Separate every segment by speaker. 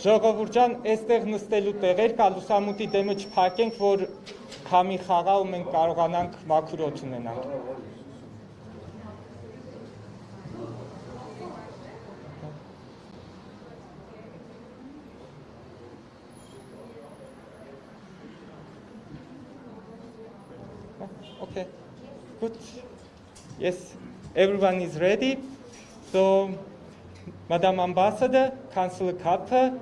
Speaker 1: Ժողովուրդ, այստեղ նստելու տեղեր կա, լուսամուտի դեմը չփակենք, որ քամի խաղա ու մենք կարողանանք մաքուր օդ ունենանք։ Okay, good. Yes, everyone is ready. So, Madam Ambassador, Councillor Kappa,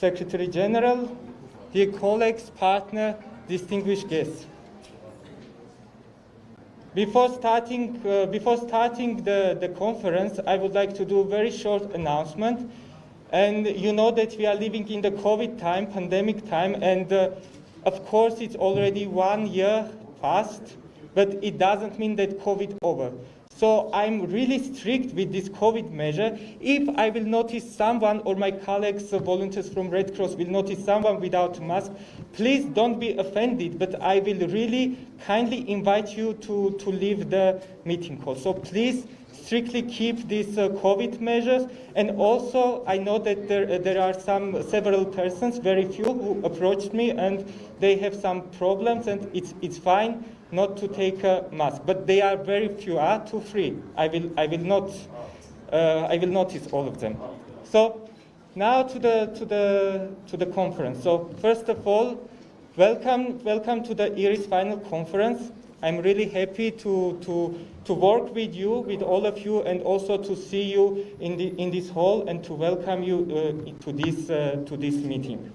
Speaker 1: Secretary General, dear colleagues, partner, distinguished guests. Before starting the conference, I would like to do a very short announcement. And you know that we are living in the COVID time, pandemic time, and of course it's already 1 year past, but it doesn't mean that COVID over. So I'm really strict with this COVID measure. If I will notice someone or my colleagues, volunteers from Red Cross will notice someone without a mask, please don't be offended, but I will really kindly invite you to leave the meeting hall. So please strictly keep these COVID measures. And also, I know that there are several persons, very few, who approached me and they have some problems, and it's fine not to take a mask, but they are very few, 2, 3. I will notice all of them. So now to the conference. So first of all, welcome to the IRIS final conference. I'm really happy to work with you, with all of you, and also to see you in this hall and to welcome you to this meeting.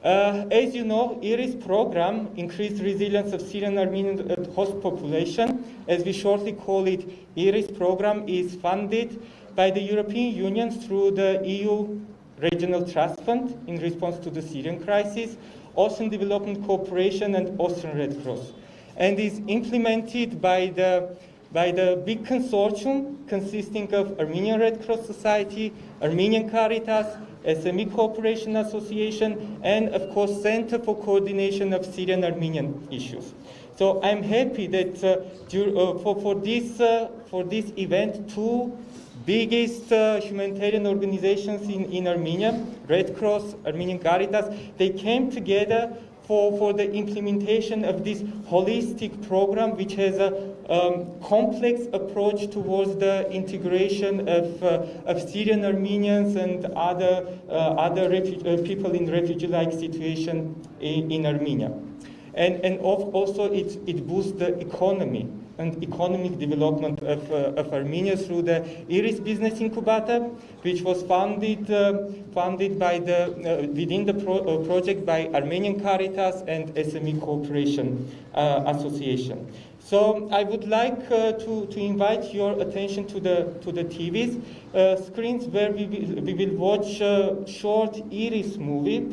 Speaker 1: As you know, IRIS program, Increased Resilience of Syrian Armenian Host Population, as we shortly call it, IRIS program is funded by the European Union through the EU Regional Trust Fund in response to the Syrian crisis, Austrian Development Cooperation and Austrian Red Cross, and is implemented by the big consortium consisting of Armenian Red Cross Society, Armenian Caritas, SME Cooperation Association, and of course Center for Coordination of Syrian Armenian Issues. So I'm happy that for this event, two biggest humanitarian organizations in Armenia, Red Cross, Armenian Caritas, they came together for the implementation of this holistic program, which has a complex approach towards the integration of Syrian Armenians and other people in refugee-like situation in Armenia. And also it boosts the economy and economic development of Armenia through the IRIS Business Incubator, which was funded by within the project by Armenian Caritas and SME Cooperation Association. So I would like to invite your attention to the TV's screens, where we will watch a short IRIS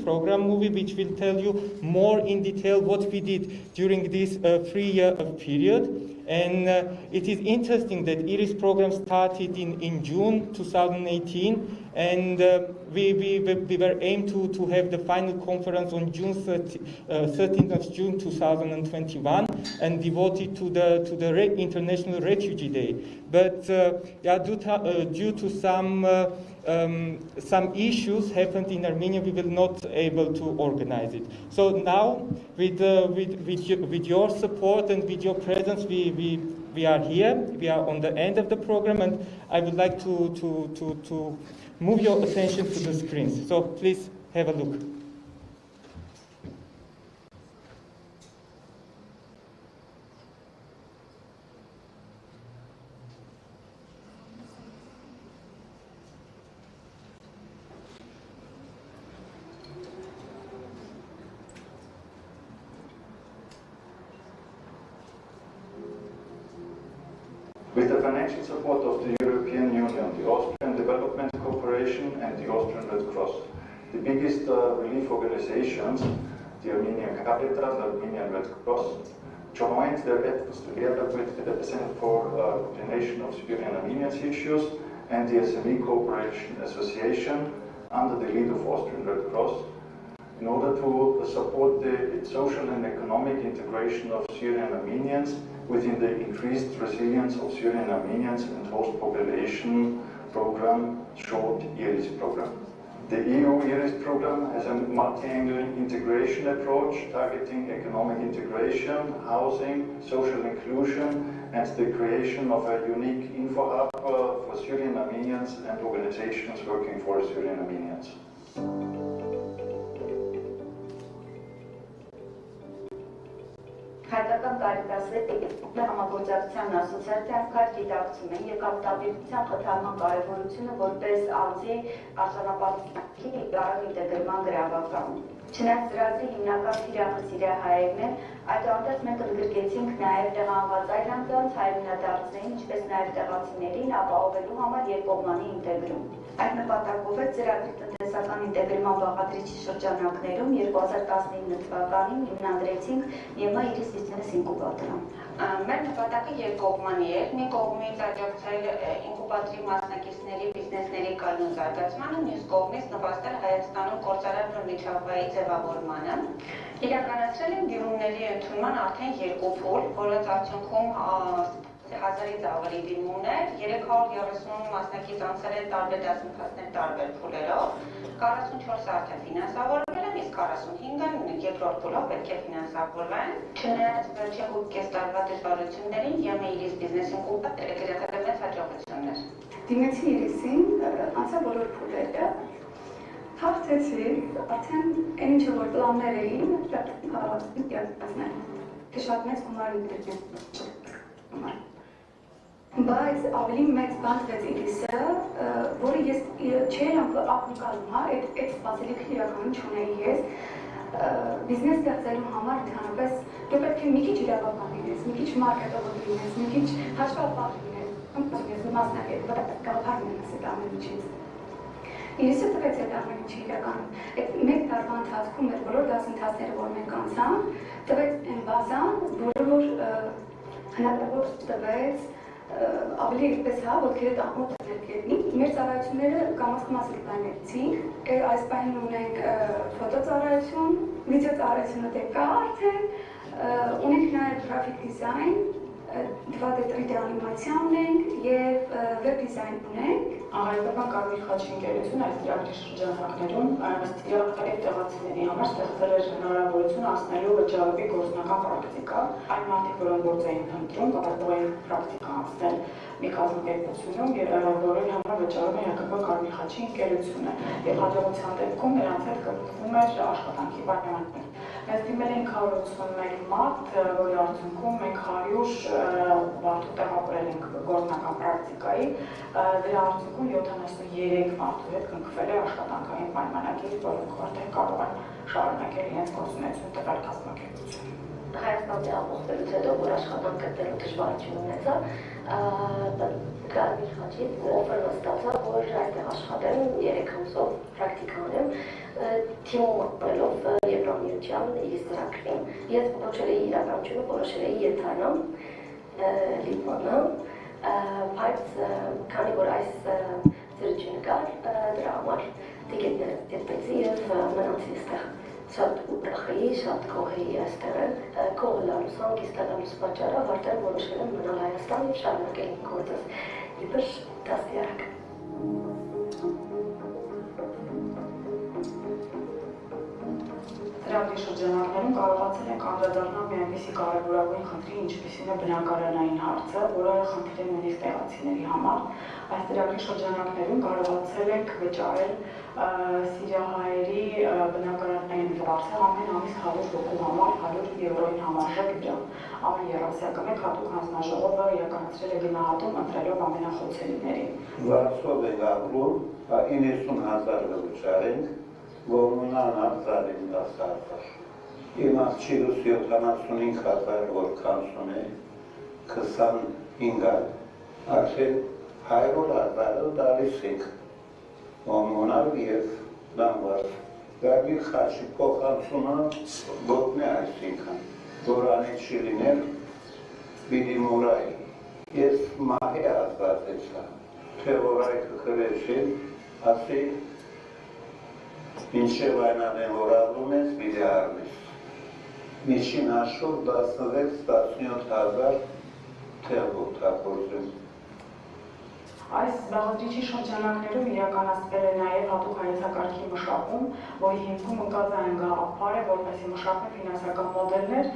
Speaker 1: program movie, which will tell you more in detail what we did during this 3-year period. And it is interesting that IRIS program started in June 2018, and we were aimed to have the final conference on June 13th of June 2021 and devoted to the International Refugee Day. But due to some issues happened in Armenia, we will not able to organize it. So now, with your support and with your presence, we are here. We are on the end of the program, and I would like to move your attention to the screens. So please have a look.
Speaker 2: With the financial support of the European Union, the Austrian Development Cooperation and the Austrian Red Cross, the biggest relief organizations, the Armenian Caritas, the Armenian Red Cross, joined their efforts together with the Center for Coordination of Syrian Armenians issues and the SME Cooperation Association under the lead of Austrian Red Cross in order to support the social and economic integration of Syrian Armenians within the increased resilience of Syrian Armenians and host population program, short IRIS program. The EU IRIS program has a multi-angle integration approach targeting economic integration, housing, social inclusion, and the creation of a unique info hub for Syrian Armenians and organizations working for Syrian Armenians.
Speaker 3: Հայկական կարիտասների համագործակցության ասոցիացիան քար դիտակցում են երկաթավիրության խթանման կարևորությունը որպես անձի արժանապատվի կարան ինտեգրման գրավական։ Չնայած ծրագրի հիմնական թիրախը սիրիահայերն են, այդուհանդերձ մենք ընդգրկեցինք նաև տեղահանված այլ անձանց հայրենադարձներին, ինչպես նաև տեղացիներին ապահովելու համար երկկողմանի ինտեգրում։ Այդ նպատակով է ծրագրի տնտեսական ինտեգրման բաղադրիչի շրջանակներում 2019 թվականին հիմնադրեցինք ԵՄ IRIS Business Incubator-ը։ Մեր նպատակը երկկողմանի է, մի կողմից աջակցել ինկուբատորի մասնակիցների բիզնեսների կայուն զարգացմանը, մյուս կողմից նպաստել Հայաստանում գործարար միջավայրի ձևավորմանը։ Իրականացրել են դիմումների ընդունման արդեն 2 փուլ, որոնց արդյունքում 1000-ից ավելի դիմումներ, 330 մասնակից անցել են տարբեր դասընթացներ տարբեր փուլերով, 44 արդեն ֆինանսավորվել են, իսկ 45-ը երկրորդ փուլով պետք է ֆինանսավորվեն։ Չնայած վերջին 5 տարվա դժվարություններին ԵՄ IRIS Business Incubator-ը գրեթե մեծ հաջողություններ։ Դիմեցի IRIS-ին, անցա բոլոր փուլերը, հաղթեցի, արդեն այն ինչը որ պլաններ էին, իրականացնել։ Թե շատ մեծ գումար ունեցել։ Բայց ավելի մեծ բան տվեց IRIS-ը, որը ես չէի ակնկալում, հա, այդ սպասելիքն իրականում չունեի ես, բիզնես ստեղծելու համար ընդհանրապես դու պետք է մի քիչ իրավական լինես, մի քիչ մարքետոլոգ լինես, մի քիչ հաշվապահ լինես, ես մասնակից գաղափար ունենաս այդ ամեն ինչից։ IRIS-ը տվեց այդ ամեն ինչի իրականում, այդ մեկ տարվա ընթացքում մեր բոլոր դասընթացները, որ մենք անցանք, տվեց այն բազան, որը հնարավոր տվեց ավելի այսպես հա, ոտքերը ամոթ ներկետնի, մեր ծառայությունները կամաց-կամաց կտայներցինք, այս պահին ունենք ֆոտո ծառայություն, վիդեո ծառայությունը դե կա արդեն, ունենք նաև գրաֆիկ դիզայն, 2D անիմացիա ունենք և վեբ դիզայն ունենք։
Speaker 4: Հայկական կարմիր խաչի ընկերությունը այս ծրագրի շրջանակներում սիրիահայերի տեղացիների համար ստեղծել էր հնարավորություն անցնելու վճարովի գործնական պրակտիկա։ Այն մարդիկ, որոնք գործ էին ընտրում, կարող էին պրակտիկա անցնել մի կազմակերպությունում, որի համար վճարում է հայկական կարմիր խաչի ընկերությունը, եւ հաջողության դեպքում նրանց հետ կապվում էր աշխատանքի պայմաններ։ Մենք դիմել ենք 181 մարդ, որի արդյունքում մենք 100 մարդու տեղավորել ենք գործնական պրակտիկայի, դրա արդյունքում 73 մարդու հետ կնքվել է աշխատանքային պայմանագիր, որոնք արդեն կարող են շարունակել իրենց գործունեությունը տվյալ կազմակերպություն։
Speaker 3: Հայաստանի ամբողջից հետո, որ աշխատանք գտնելու դժվարություն ունեցա, կարմիր խաչից օֆեր ստացա, որ այստեղ աշխատեմ 3 ամսով պրակտիկա անեմ, թիմում ապրելով Եվրամիության IRIS ծրագրին։ Ես որոշել էի իրականությունը, որոշել էի ենթանամ Լիտվանը, բայց քանի որ այս ծրությունը կար, դրա համար տիկետներ դեպեցի և մնացի այստեղ։ Շատ ուրախ էի, շատ գոհ էի այստեղ էլ, գոհ լալուս, հանգիստ լալուս պատճառով արդեն որոշել եմ մնալ Հայաստան և շարունակել իմ գործս իբր դաստիարակ։
Speaker 4: Ծրագրի շրջանակներում կարողացել ենք անդրադառնալ մի այնպիսի կարևորագույն խնդրի, ինչպիսին է բնակարանային հարցը, որը խնդիր է նույնիսկ տեղացիների համար։ Այս ծրագրի շրջանակներում կարողացել ենք վճարել սիրիահայերի բնակարանային վարձը ամեն ամիս 100 հոգու համար 100 եվրոյին համարժեք դրամ։ Ամեն երասյակը մեկ հատուկ հանձնաժողովը իրականացրել է գնահատում ընտրելով ամենախոցելիներին։
Speaker 5: Վարձով ենք ապրում, 90,000 վճարենք, Գոմունան արձարին դասարդար։ Իմաստչիրուս 75,000 որ կանսուն է, 25 արդեն 100,000 դալիս ենք Գոմունալ և դամված Դարի խաչի փոխանցումը գոտնի այսինքն, որ անիչի լինել բիդի մուրայի։ Ես մահի ազատեցա, թե որ այքը խրեցին, ասի մինչև այնանեն որ ալում ես, բիդի արմես։ Միջին հաշվով 16-17 հազար թեղ օգտագործում։
Speaker 4: Այս բաղադրիչի շրջանակներում իրականացվել է նաև հատուկ հայեցակարգի մշակում, որի հիմքում ընկած այն գաղափար է, որպեսզի մշակվեն ֆինանսական մոդելներ,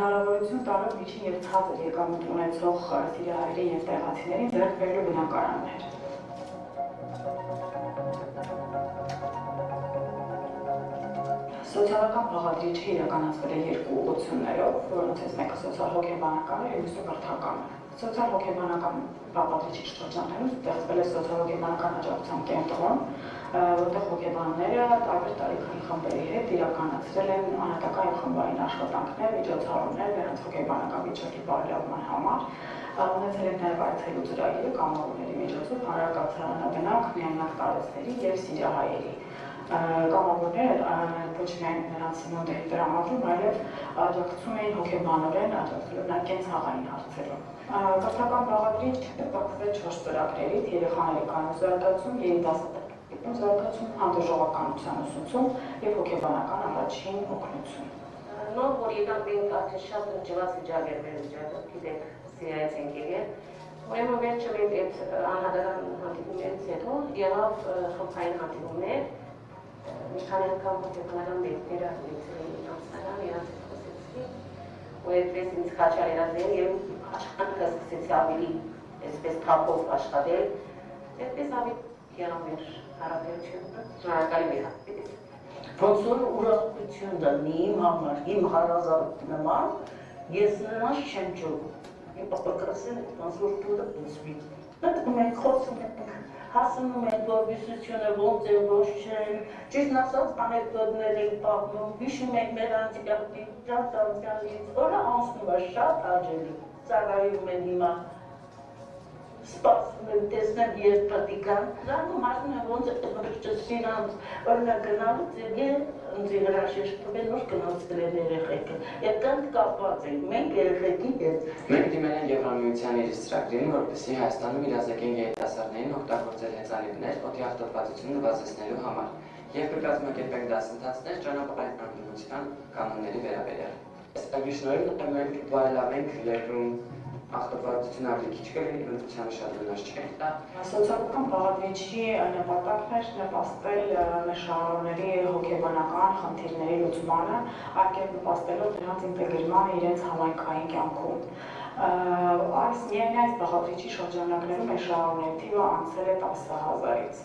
Speaker 4: հնարավորություն տալով միջին և ցածր եկամուտ ունեցող սիրիահայերի և տեղացիներին ձեռք բերելու բնակարաններ։ Սոցիալական բաղադրիչը իրականացվել է երկու ուղղություններով, որոնցից մեկը սոցիալ-հոգեբանական է, մյուսը կրթական է։ Սոցիալ-հոգեբանական բաղադրիչի շրջանակներում ստեղծվել է սոցիալ-հոգեբանական աջակցության կենտրոն, որտեղ հոգեբանները տարբեր տարիքային խմբերի հետ իրականացրել են անհատական և խմբային աշխատանքներ, միջոցառումներ նրանց հոգեբանական վիճակի բարելավման համար, ունեցել են նաև այցելու ծրագիրը կամավորների միջոցով հանրակացարանաբնակ, միայնակ տարեցների և սիրիահայերի։ Կամավորները ոչ միայն նրանց սնունդ էին տրամադրում, այլև աջակցում էին հոգեբանորեն, աջակցելով նաև կենցաղային հարցերում։ Կրթական բաղադրիչը բաղկացել 4 ծրագրերից՝ երեխաների կանոն զարգացում, երիտասարդական զարգացում, հանդուրժողականության ուսուցում և հոգեբանական առաջին օգնություն։
Speaker 6: Նոր որ եկան մենք արդեն շատ ընջված վիճակ էր մեր վիճակը, գիտեք, Սիրիայից ենք եկել։ Ուրեմն վերջը մենք այդ անհատական հանդիպումներից հետո եղավ խմբային հանդիպումներ, մի քանի անգամ հոգեբանական բերքներ ակտիվացել էին ամսական, իրաց հետ խոսեցի, ու այդպես ինձ քաչալ երազել և աշխատանքը սկսեցի ավելի այսպես թափով աշխատել, այդպես ավելի եղավ մեր հարաբերությունը, շնորհակալ եմ եղավ։
Speaker 7: Ոնց որ ուրախություն դնի իմ համար, իմ հարազատ նման, ես նրանց չեմ ջողում։ Իմ պապակասին ոնց որ տուրը բուծվի։ Մտքում ենք, խոսում ենք, հասնում ենք, որ վիսությունը ոնց է, ոչ չեն, ճիշտ ասած անեկդոտներ ենք պատմում, հիշում ենք մեր անցյալից, օրը անցնում է շատ հաճելի, ծառայում են հիմա, սպասում եմ, տեսնեմ երբ պետք է գան, զարմում հասնում եմ ոնց է սիրանց, օրինակ գնալուց ինձ հրաշեշտ տվել նոր գնացել են երեխեքը, և կանք կապված ենք, մենք երեխեքի հետ։
Speaker 8: Մենք դիմել են Եվրամիության իրենց ծրագրին, որպեսզի Հայաստանում իրազեկեն երիտասարդներին օգտագործել հեծանիվներ օդի արտադրությունը նվազեցնելու համար և կկազմակերպենք դասընթացներ ճանապարհային արտադրության կանոնների վերաբերյալ։ Ծրագրի շնորհիվ մենք բարելավենք լեզուն արտադրությունը ավելի քիչ կլինի, բնությանը շատ վնաս չկա։
Speaker 4: Սոցիալական բաղադրիչի նպատակն էր նպաստել մեր շահառուների հոգեբանական խնդիրների լուծմանը, այլ կերպ նպաստելով նրանց ինտեգրմանը իրենց համայնքային կյանքում։ Միայն այս բաղադրիչի շրջանակներում մեր շահառուների թիվը անցել է 10,000-ից։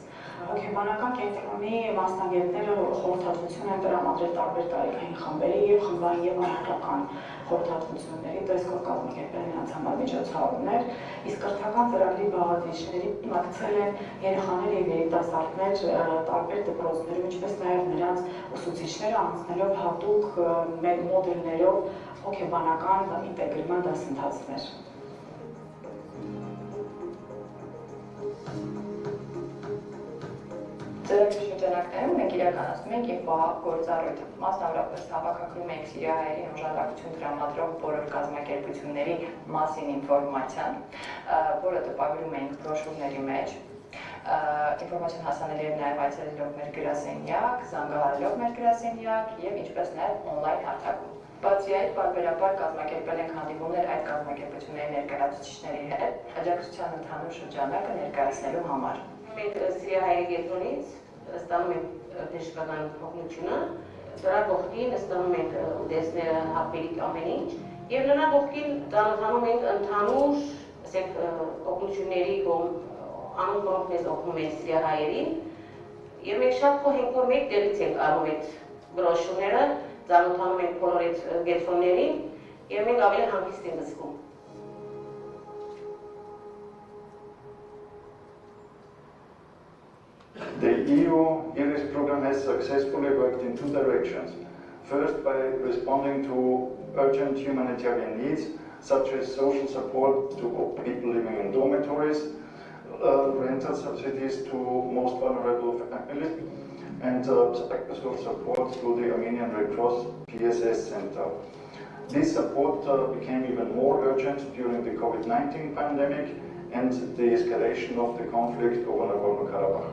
Speaker 4: Հոգեբանական կենտրոնի մասնագետները խորհրդատվություն են տրամադրել տարբեր տարիքային խմբերի և խմբային և անհատական խորհրդատվությունների, տեսքով կազմակերպել են նրանց համար միջոցառումներ, իսկ կրթական ծրագրի բաղադրիչների մաքրել են երեխաներ և երիտասարդներ տարբեր դպրոցներում, ինչպես նաև նրանց ուսուցիչները անցնելով հատուկ մոդելներով հոգեբանական ինտեգրման դասընթացներ։
Speaker 9: Ծրագրի շրջանակներում մենք իրականացնում ենք և գործառույթ, մասնավորապես հավաքագրում ենք սիրիահայերի օժանդակություն տրամադրող բոլոր կազմակերպությունների մասին ինֆորմացիան, որը տպագրում ենք բրոշուրների մեջ, ինֆորմացիան հասանելի է նաև այցելելով մեր գրասենյակ, զանգահարելով մեր գրասենյակ և ինչպես նաև օնլայն հարթակում։ Բացի այդ, պարբերաբար կազմակերպել ենք հանդիպումներ այդ կազմակերպությունների ներկայացուցիչների հետ, աջակցության ընդհանուր շրջանակը ներկայացնելու համար։
Speaker 6: Մենք Սիրիահայերի կենտրոնից ստանում ենք դժվարական օգնությունը, դրա կողքին ստանում ենք ուտեստները, հապերիկ ամեն ինչ, և նրա կողքին ծանոթանում ենք ընդհանուր օգնությունների անուն որոնք մեզ օգնում են Սիրիահայերին, և մենք շատ գոհ ենք, որ մեկ տեղից ենք առնում այդ բրոշուրները, ծանոթանում ենք բոլոր այդ կենտրոններին, և մենք ավելի հանգիստ ենք զգում։
Speaker 2: The EU ERIS program has successfully worked in two directions. First, by responding to urgent humanitarian needs, such as social support to people living in dormitories, rental subsidies to most vulnerable families, and special support through the Armenian Red Cross PSS Center. This support became even more urgent during the COVID-19 pandemic and the escalation of the conflict over Nagorno-Karabakh.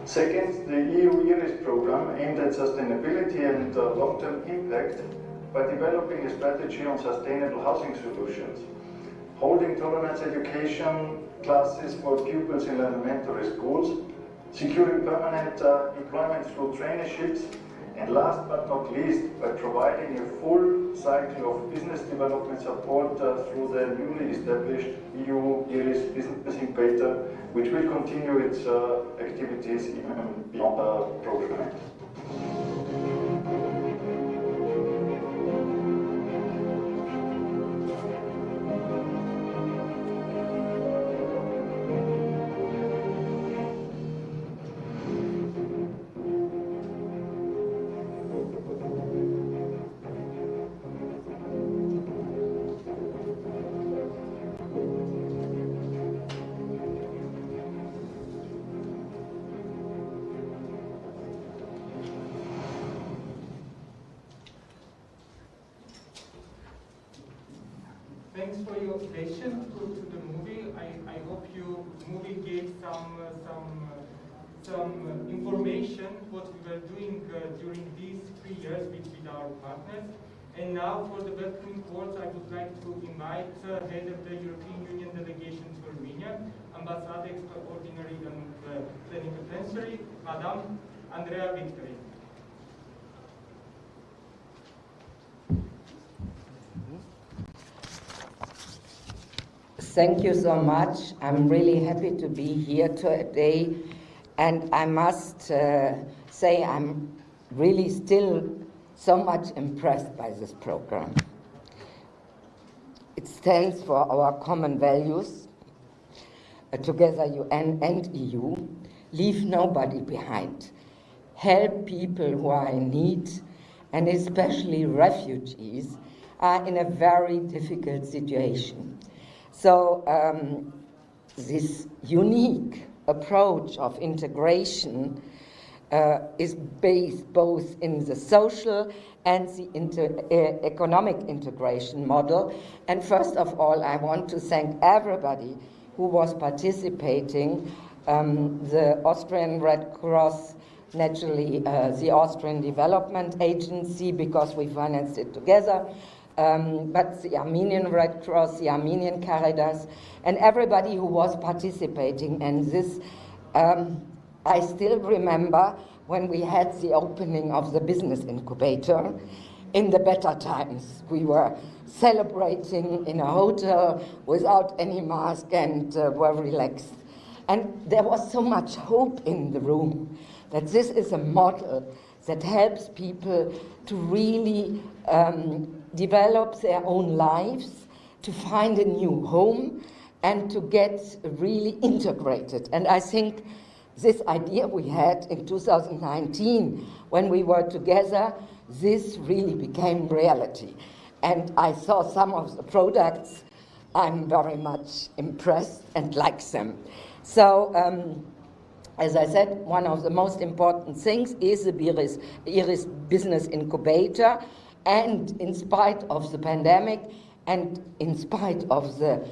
Speaker 2: Second, the EU IRIS program aimed at sustainability and long-term impact by developing a strategy on sustainable housing solutions, holding tolerance education classes for pupils in elementary schools, securing permanent employment through traineeships, and last but not least, by providing a full cycle of business development support through the newly established EU IRIS Business Incubator, which will continue its activities even beyond the program.
Speaker 1: Thanks for your attention to the movie. I hope you movie gave some information what we were doing during these 3 years with our partners. And now for the welcoming words, I would like to invite head of the European Union delegation to Armenia, Ambassador Extraordinary and Plenipotentiary, Madame Andrea Victory.
Speaker 10: Thank you so much. I'm really happy to be here today, and I must say I'm really still so much impressed by this program. It stands for our common values, together UN and EU, leave nobody behind, help people who are in need, and especially refugees are in a very difficult situation. So this unique approach of integration is based both in the social and the economic integration model. And first of all, I want to thank everybody who was participating, the Austrian Red Cross, naturally the Austrian Development Agency, because we financed it together, but the Armenian Red Cross, the Armenian Caritas, and everybody who was participating. And this, I still remember when we had the opening of the business incubator in the better times. We were celebrating in a hotel without any mask and were relaxed. And there was so much hope in the room that this is a model that helps people to really develop their own lives, to find a new home, and to get really integrated. And I think this idea we had in 2019, when we were together, this really became reality. And I saw some of the products. I'm very much impressed and like them. So, as I said, one of the most important things is the IRIS Business Incubator. And in spite of the pandemic and in spite of the,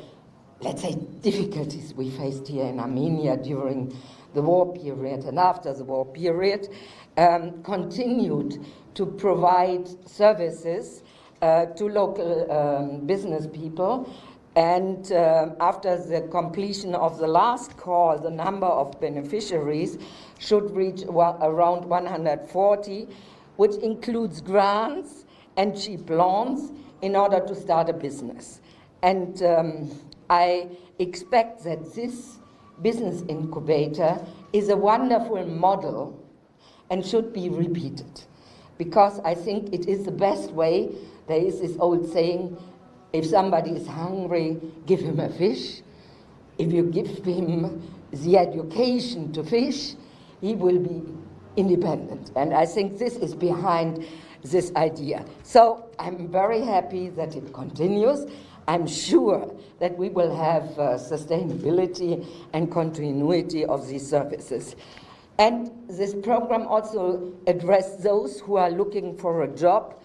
Speaker 10: let's say, difficulties we faced here in Armenia during the war period and after the war period, continued to provide services to local business people. And after the completion of the last call, the number of beneficiaries should reach around 140, which includes grants and cheap loans in order to start a business. And I expect that this business incubator is a wonderful model and should be repeated, because I think it is the best way. There is this old saying, if somebody is hungry, give him a fish. If you give him the education to fish, he will be independent. And I think this is behind this idea. So I'm very happy that it continues. I'm sure that we will have sustainability and continuity of these services. And this program also addressed those who are looking for a job,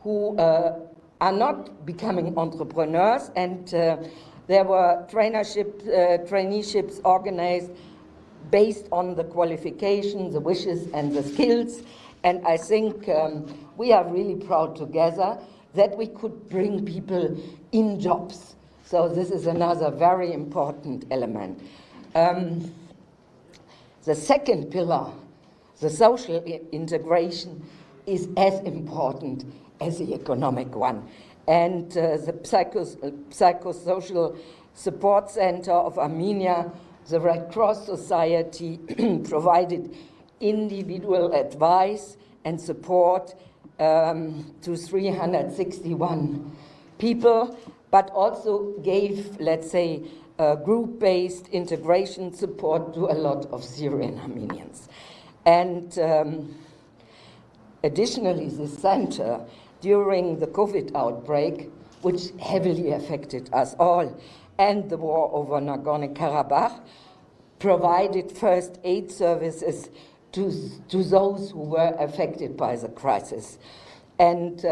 Speaker 10: who are not becoming entrepreneurs, and there were traineeships organized based on the qualifications, the wishes, and the skills. And I think we are really proud together that we could bring people in jobs. So this is another very important element. The second pillar, the social integration, is as important as the economic one. And the Psychosocial Support Center of Armenia, the Red Cross Society, provided individual advice and support to 361 people, but also gave, let's say, group-based integration support to a lot of Syrian Armenians. And additionally, the center, during the COVID outbreak, which heavily affected us all, and the war over Nagorno-Karabakh, provided first aid services to those who were affected by the crisis. And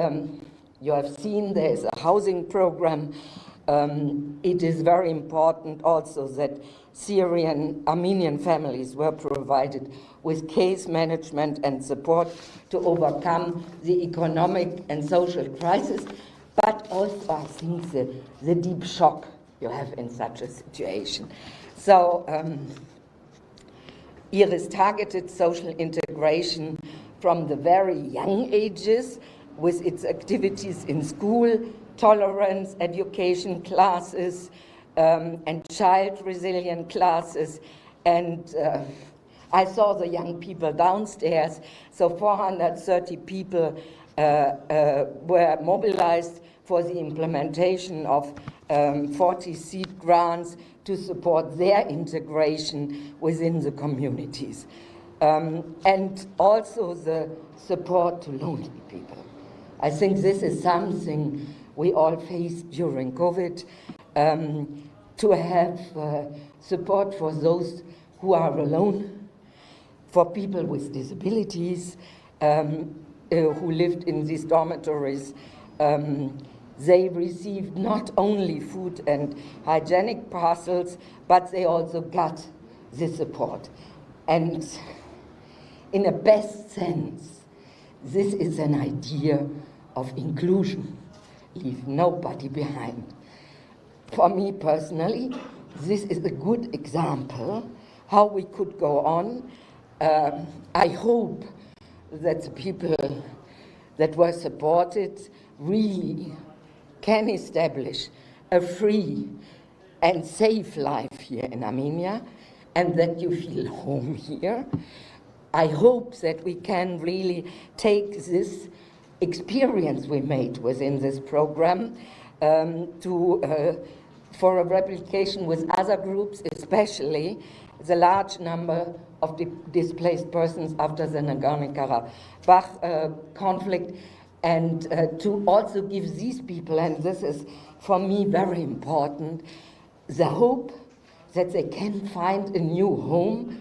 Speaker 10: you have seen there is a housing program. It is very important also that Syrian Armenian families were provided with case management and support to overcome the economic and social crisis, but also, I think, the deep shock you have in such a situation. So here is targeted social integration from the very young ages with its activities in school, tolerance, education classes, and child resilient classes. And I saw the young people downstairs, so 430 people were mobilized for the implementation of 40 seed grants to support their integration within the communities. And also the support to lonely people. I think this is something we all faced during COVID, to have support for those who are alone, for people with disabilities who lived in these dormitories. They received not only food and hygienic parcels, but they also got the support. And in a best sense, this is an idea of inclusion. Leave nobody behind. For me personally, this is a good example how we could go on. I hope that the people that were supported really can establish a free and safe life here in Armenia, and that you feel home here. I hope that we can really take this experience we made within this program for a replication with other groups, especially the large number of displaced persons after the Nagorno-Karabakh conflict, and to also give these people, and this is for me very important, the hope that they can find a new home,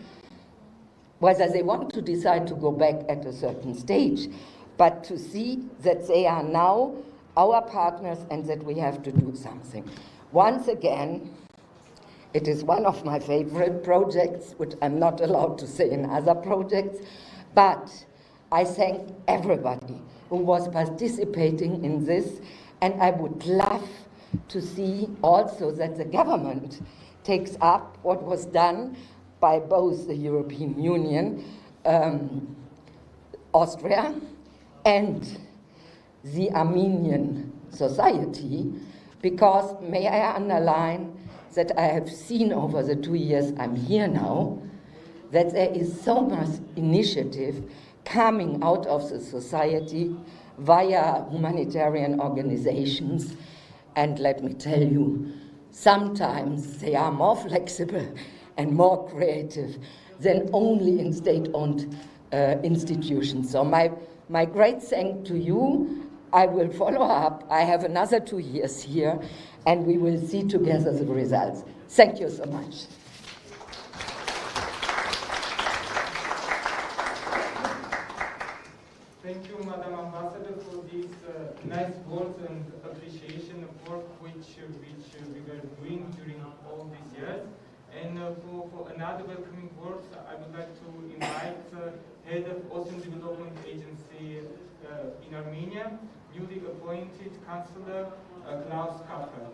Speaker 10: whether they want to decide to go back at a certain stage, but to see that they are now our partners and that we have to do something. Once again, it is one of my favorite projects, which I'm not allowed to say in other projects, but I thank everybody who was participating in this, and I would love to see also that the government takes up what was done by both the European Union, Austria, and the Armenian society, because may I underline that I have seen over the 2 years I'm here now, that there is so much initiative coming out of the society via humanitarian organizations. And let me tell you, sometimes they are more flexible and more creative than only in state-owned institutions. So my great thanks to you. I will follow up. I have another 2 years here, and we will see together the results. Thank you so much.
Speaker 1: appreciation of work which we were doing during all these years. And for another welcoming words, I would like to invite Head of Austrian Development Agency in Armenia, newly appointed Councillor Klaus Kapper.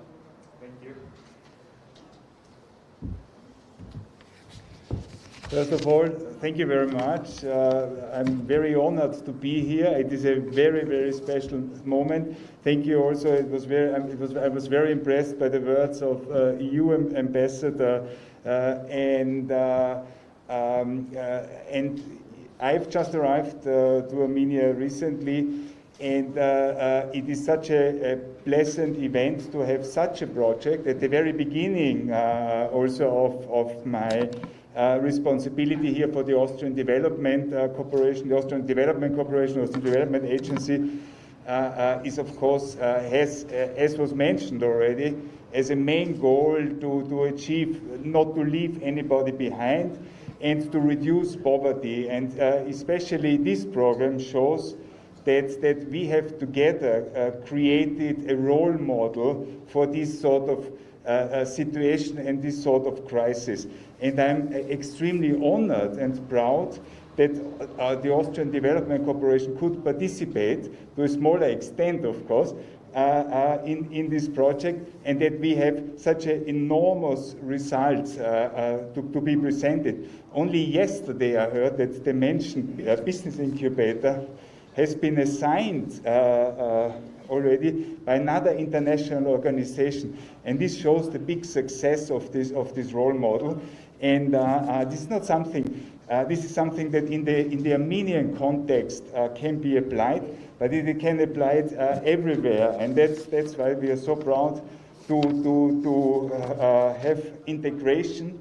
Speaker 1: Thank you.
Speaker 11: First of all, thank you very much. I'm very honored to be here. It is a very, very special moment. Thank you also. I was very impressed by the words of EU Ambassador, and I've just arrived to Armenia recently, and it is such a pleasant event to have such a project at the very beginning also of my responsibility here for the Austrian Development Corporation. The Austrian Development Corporation, Austrian Development Agency, is of course, has, as was mentioned already, as a main goal to achieve, not to leave anybody behind, and to reduce poverty. And especially this program shows that we have together created a role model for this sort of situation and this sort of crisis. And I'm extremely honored and proud that the Austrian Development Corporation could participate, to a smaller extent of course, in this project, and that we have such an enormous results to be presented. Only yesterday I heard that the mentioned business incubator has been assigned already by another international organization, and this shows the big success of this role model. And this is not something. This is something that in the Armenian context can be applied, but it can apply it everywhere, and that's why we are so proud to have integration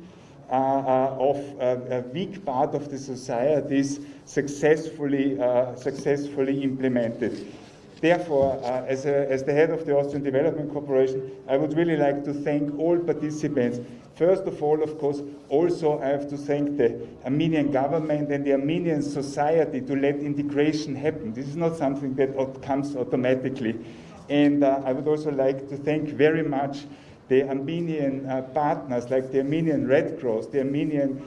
Speaker 11: of a weak part of the societies successfully implemented. Therefore, as the head of the Austrian Development Corporation, I would really like to thank all participants. First of all, of course, also I have to thank the Armenian government and the Armenian society to let integration happen. This is not something that comes automatically. And I would also like to thank very much the Armenian partners, like the Armenian Red Cross, the Armenian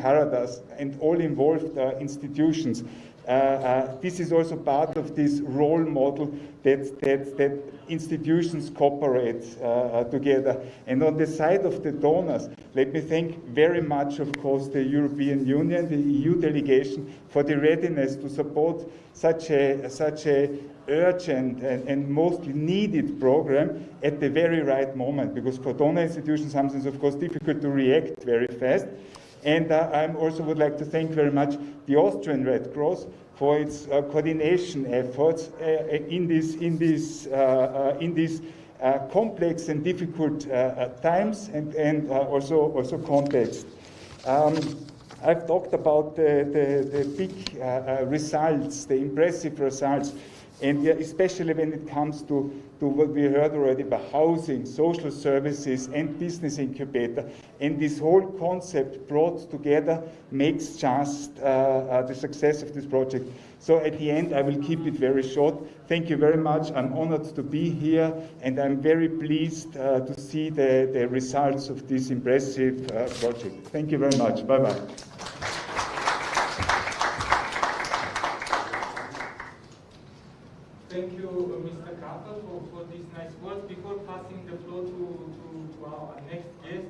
Speaker 11: Caritas, and all involved institutions. This is also part of this role model that institutions cooperate together. And on the side of the donors, let me thank very much, of course, the European Union, the EU delegation, for the readiness to support such a urgent and mostly needed program at the very right moment, because for donor institutions sometimes, of course, difficult to react very fast. And I also would like to thank very much the Austrian Red Cross for its coordination efforts in these complex and difficult times and also context. I've talked about the big results, the impressive results, and especially when it comes to what we heard already about housing, social services, and business incubator. And this whole concept brought together makes just the success of this project. So at the end, I will keep it very short. Thank you very much. I'm honored to be here, and I'm very pleased to see the results of this impressive project. Thank you very much. Bye-bye.
Speaker 1: Thank you, Mr. Kappa, for these nice words. Before passing the floor to our next guest,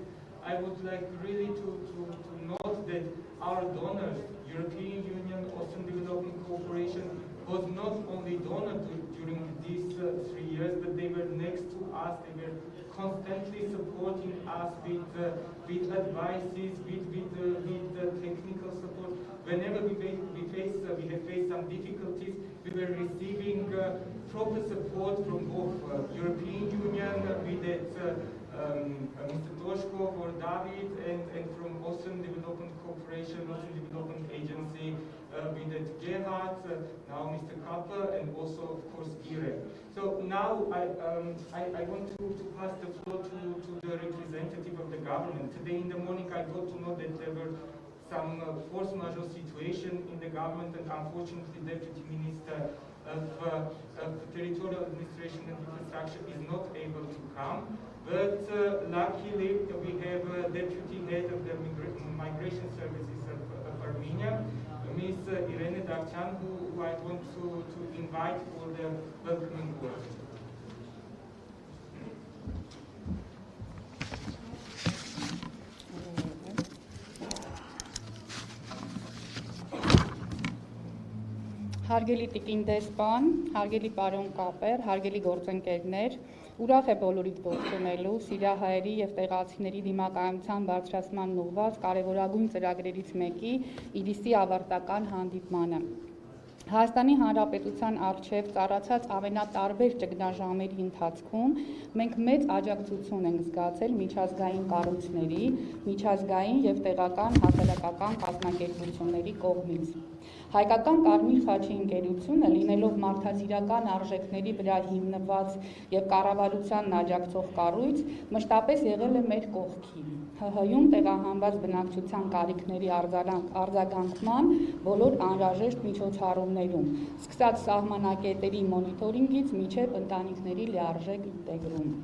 Speaker 1: I would like really to note that our donors, European Union, Austrian Development Corporation, was not only donor during these 3 years, but they were next to us. They were constantly supporting us with advices, with technical support. Whenever we have faced some difficulties, we were receiving proper support from both European Union, with Mr. Toshko or David, and from Austrian Development Corporation, Austrian Development Agency, with Gerhard, now Mr. Kappa, and also, of course, Yerevan. So now I want to pass the floor to the representative of the government. Today in the morning I got to know that there were some force majeure situation in the government, and unfortunately Deputy Minister of territorial administration and infrastructure is not able to come. But luckily, we have deputy head of the migration services of Armenia, Ms. Irene Davchan, who I want to invite for the welcoming word.
Speaker 12: Հարգելի տիկին դեսպան, հարգելի պարոն կապեր, հարգելի գործընկերներ, ուրախ է բոլորիդ ողջունելու Սիրիահայերի եւ տեղացիների դիմակայունության բարձրացման ուղղված կարևորագույն ծրագրերից մեկի իդիսի ավարտական հանդիպմանը։ Հայաստանի Հանրապետության առջև ծառացած ամենատարբեր ճգնաժամերի ընթացքում մենք մեծ աջակցություն ենք զգացել միջազգային կառույցների, միջազգային եւ տեղական հասարակական կազմակերպությունների կողմից։ Հայկական Կարմիր խաչի ընկերությունը, լինելով մարդասիրական արժեքների վրա հիմնված եւ կառավարությանն աջակցող կառույց, մշտապես եղել է մեր կողքին։ ՀՀ-ում տեղահանված բնակչության կարիքների արձագանքման բոլոր անհրաժեշտ միջոցառումներում, սկսած սահմանակետերի մոնիտորինգից մինչև ընտանիքների լիարժեք ինտեգրում։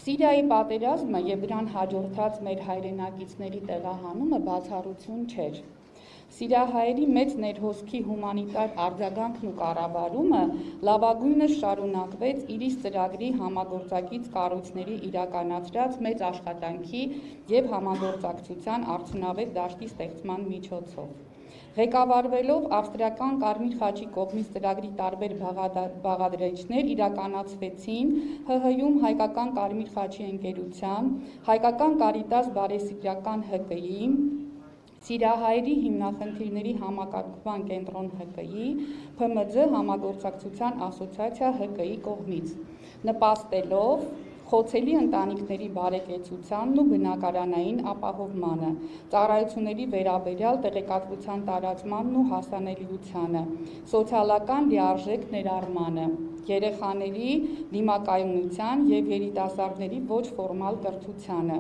Speaker 12: Սիրիայի պատերազմը եւ դրան հաջորդած մեր հայրենակիցների տեղահանումը բացառություն չէր։ Սիրիահայերի մեծ ներհոսքի հումանիտար արձագանքն ու կառավարումը լավագույնս շարունակվեց իրիս ծրագրի համագործակից կառույցների իրականացրած մեծ աշխատանքի եւ համագործակցության արդյունավետ դաշտի ստեղծման միջոցով։ Ղեկավարվելով ավստրիական Կարմիր խաչի կողմից ծրագրի տարբեր բաղադրիչներ իրականացվեցին ՀՀ-ում Հայկական Կարմիր խաչի ընկերության, Հայկական Կարիտաս բարեսիրական ՀԿ-ի, Սիրիահայերի հիմնախնդիրների համակարգման կենտրոն ՀԿ-ի, ՓՄՁ համագործակցության ասոցիացիա ՀԿ-ի կողմից, նպաստելով խոցելի ընտանիքների բարեկեցությանն ու բնակարանային ապահովմանը, ծառայությունների վերաբերյալ տեղեկատվության տարածմանն ու հասանելիությանը, սոցիալական լիարժեք ներառմանը, երեխաների դիմակայունության եւ երիտասարդների ոչ ֆորմալ կրթությանը,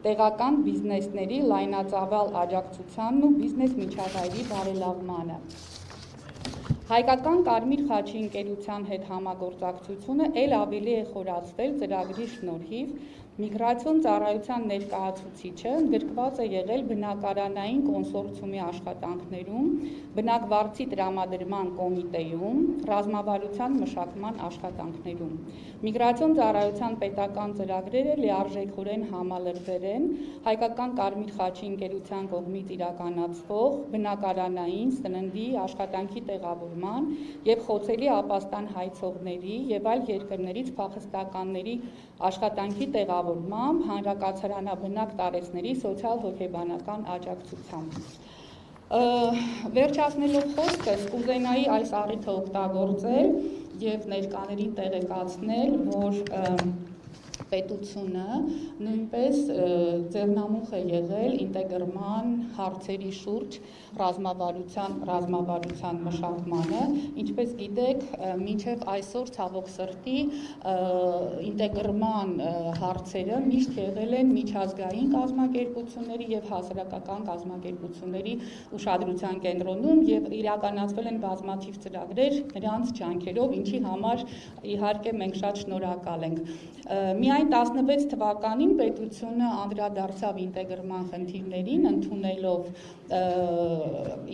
Speaker 12: տեղական բիզնեսների լայնածավալ աջակցությանն ու բիզնես միջավայրի բարելավմանը։ Հայկական Կարմիր խաչի ընկերության հետ համագործակցությունը ել ավելի է խորացվել ծրագրի շնորհիվ, միգրացիոն ծառայության ներկայացուցիչը ընդգրկված է եղել բնակարանային կոնսորցիումի աշխատանքներում, բնակվարձի տրամադրման կոմիտեում, ռազմավարության մշակման աշխատանքներում։ Միգրացիոն ծառայության պետական ծրագրերը լիարժեքորեն համալրվել են Հայկական Կարմիր խաչի ընկերության կողմից իրականացվող բնակարանային, սննդի, աշխատանքի տեղավորման եւ խոցելի ապաստան հայցողների եւ այլ երկրներից փախստականների աշխատանքի տեղավորմամբ հանրակացարանաբնակ տարեցների սոցիալ-հոգեբանական աջակցությամբ։ Վերջացնելով խոսքս, կուզենայի այս առիթը օգտագործել եւ ներկաներին տեղեկացնել, որ պետությունը նույնպես ձեռնամուխ է եղել ինտեգրման հարցերի շուրջ ռազմավարության մշակմանը, ինչպես գիտեք, մինչև այսօր ցավոք սրտի ինտեգրման հարցերը միշտ եղել են միջազգային կազմակերպությունների եւ հասարակական կազմակերպությունների ուշադրության կենտրոնում եւ իրականացվել են բազմաթիվ ծրագրեր նրանց ջանքերով, ինչի համար իհարկե մենք շատ շնորհակալ ենք։ Միայն 16 թվականին պետությունը անդրադարձավ ինտեգրման խնդիրներին, ընդունելով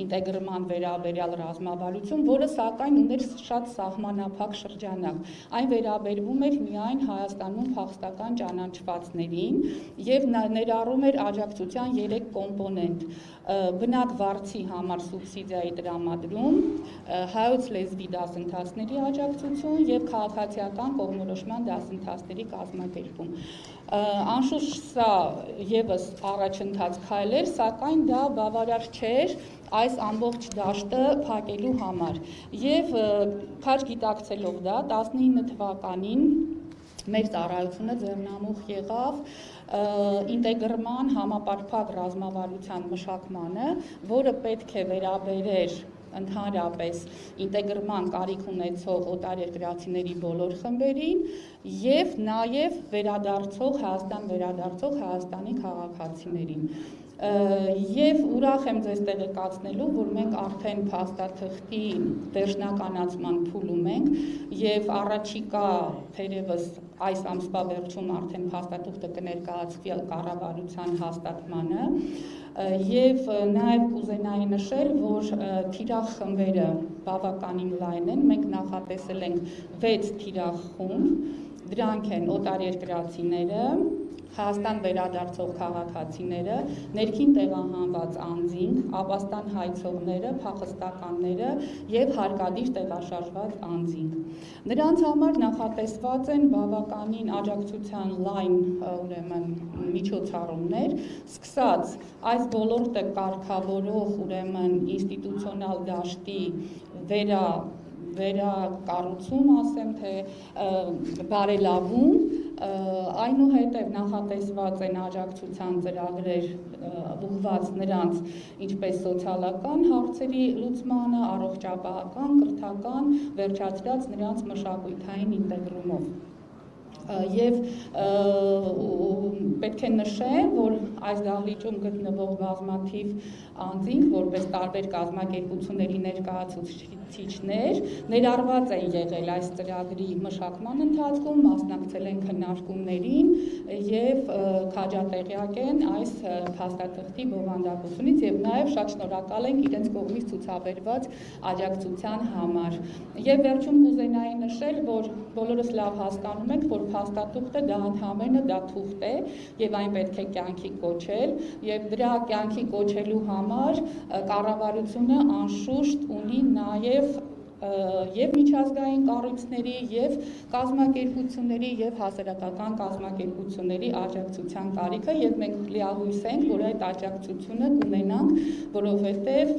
Speaker 12: ինտեգրման վերաբերյալ ռազմավարություն, որը սակայն ուներ շատ սահմանափակ շրջանակ։ Այն վերաբերվում էր միայն Հայաստանում փախստական ճանաչվածներին եւ ներառում էր աջակցության 3 կոմպոնենտ՝ բնակվարձի համար սուբսիդիայի տրամադրում, հայոց լեզվի դասընթացների աջակցություն եւ քաղաքացիական կողմնորոշման դասընթացների կազմակերպում։ Անշուշտ սա եւս առաջընթաց քայլ էր, սակայն դա բավարար չէր այս ամբողջ դաշտը փակելու համար։ Եվ քաջ գիտակցելով դա 19 թվականին մեր ծառայությունը ձեռնամուխ եղավ ինտեգրման համապարփակ ռազմավարության մշակմանը, որը պետք է վերաբերեր ընդհանրապես ինտեգրման կարիք ունեցող օտարերկրացիների բոլոր խմբերին եւ նաեւ Հայաստան վերադարձող Հայաստանի քաղաքացիներին։ Եվ ուրախ եմ ձեզ տեղեկացնելու, որ մենք արդեն փաստաթղթի վերջնականացման փուլում ենք եւ առաջիկա թերևս այս ամսվա վերջում արդեն փաստաթուղթը կներկայացվի կառավարության հաստատմանը եւ նաեւ կուզենայի նշել, որ թիրախ խմբերը բավականին լայն են, մենք նախատեսել ենք 6 թիրախ-խումբ, դրանք են օտարերկրացիները, Հայաստան վերադարձող քաղաքացիները, ներքին տեղահանված անձինք, ապաստան հայցողները, փախստականները եւ հարկադիր տեղաշարժված անձինք։ Նրանց համար նախատեսված են բավականին աջակցության լայն ուրեմն միջոցառումներ, սկսած այս ոլորտը կարգավորող ուրեմն ինստիտուցիոնալ դաշտի վերակառուցում, ասեմ թե բարելավում, այնուհետև նախատեսված են աջակցության ծրագրեր ուղղված նրանց ինչպես սոցիալական հարցերի լուծմանը, առողջապահական, կրթական, վերջացրած նրանց մշակութային ինտեգրումով։ Եվ պետք է նշեմ, որ այս դահլիճում գտնվող բազմաթիվ անձինք, որպես տարբեր կազմակերպությունների ներկայացուցիչներ, ներառված են եղել այս ծրագրի մշակման ընթացքում, մասնակցել են քննարկումներին եւ քաջատեղյակ են այս փաստաթղթի բովանդակությունից եւ նաեւ շատ շնորհակալ ենք իրենց կողմից ցուցաբերված աջակցության համար։ Եվ վերջում կուզենայի նշել, որ բոլորս լավ հասկանում ենք, որ փաստաթուղթը դա ընդհանրապես դա թուղթ է եւ այն պետք է կյանքի կոչել եւ դրա կյանքի կոչելու համար կառավարությունը անշուշտ ունի նաեւ եւ միջազգային կառույցների եւ կազմակերպությունների եւ հասարակական կազմակերպությունների աջակցության կարիքը եւ մենք լիահույս ենք, որ այդ աջակցությունը կունենանք, որովհետեւ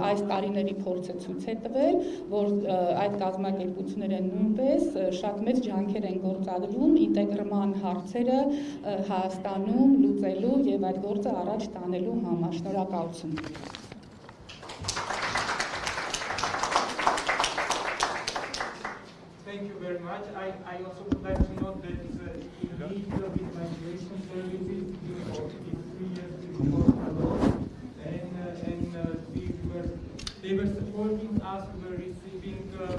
Speaker 12: այս տարիների փորձը ցույց է տվել, որ այդ կազմակերպությունները նույնպես շատ մեծ ջանքեր են գործադրում ինտեգրման հարցերը Հայաստանում լուծելու եւ այդ գործը առաջ տանելու համար։ Շնորհակալություն։
Speaker 1: Thank you very much. I also would like to note that indeed with migration services for 3 years before the law, and they were supporting us, we were receiving their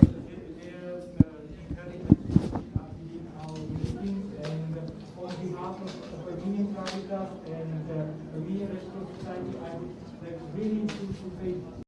Speaker 1: encouragement in our meetings, and on behalf of Armenian Caritas and Armenian Red Cross Society, I would like really to say